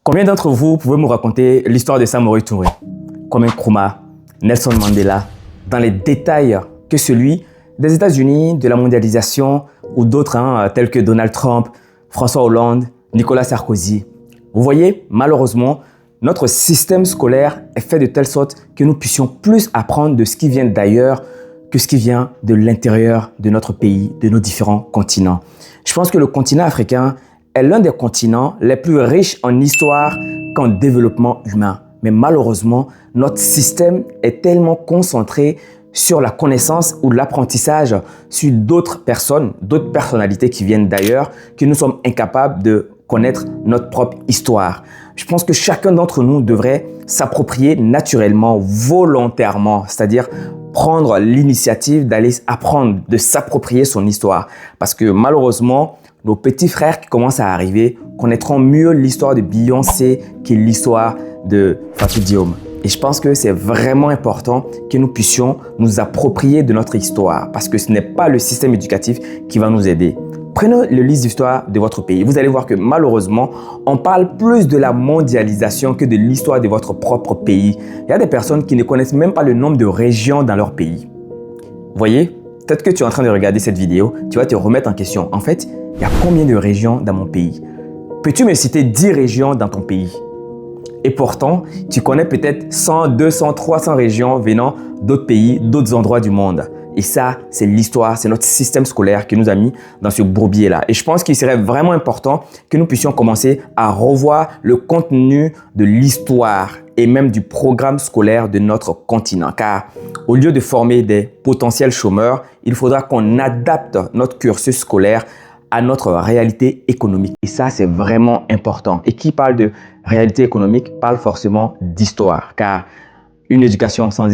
Combien d'entre vous pouvez me raconter l'histoire de Samori Touré, Kwame Nkrumah, Nelson Mandela, dans les détails que celui des États-Unis, de la mondialisation ou d'autres tels que Donald Trump, François Hollande, Nicolas Sarkozy. Vous voyez, malheureusement, notre système scolaire est fait de telle sorte que nous puissions plus apprendre de ce qui vient d'ailleurs que ce qui vient de l'intérieur de notre pays, de nos différents continents. Je pense que le continent africain est l'un des continents les plus riches en histoire qu'en développement humain. Mais malheureusement, notre système est tellement concentré sur la connaissance ou l'apprentissage sur d'autres personnes, d'autres personnalités qui viennent d'ailleurs, que nous sommes incapables de connaître notre propre histoire. Je pense que chacun d'entre nous devrait s'approprier naturellement, volontairement, c'est-à-dire prendre l'initiative d'aller apprendre, de s'approprier son histoire. Parce que malheureusement, nos petits frères qui commencent à arriver connaîtront mieux l'histoire de Beyoncé que l'histoire de Fatou Diome. Et je pense que c'est vraiment important que nous puissions nous approprier de notre histoire parce que ce n'est pas le système éducatif qui va nous aider. Prenez le livre d'histoire de votre pays. Vous allez voir que malheureusement, on parle plus de la mondialisation que de l'histoire de votre propre pays. Il y a des personnes qui ne connaissent même pas le nombre de régions dans leur pays. Vous voyez, peut-être que tu es en train de regarder cette vidéo, tu vas te remettre en question. En fait, il y a combien de régions dans mon pays? Peux-tu me citer 10 régions dans ton pays? Et pourtant, tu connais peut-être 100, 200, 300 régions venant d'autres pays, d'autres endroits du monde. Et ça, c'est l'histoire, c'est notre système scolaire qui nous a mis dans ce bourbier-là. Et je pense qu'il serait vraiment important que nous puissions commencer à revoir le contenu de l'histoire et même du programme scolaire de notre continent. Car au lieu de former des potentiels chômeurs, il faudra qu'on adapte notre cursus scolaire à notre réalité économique. Et ça, c'est vraiment important. Et qui parle de réalité économique parle forcément d'histoire. Car une éducation sans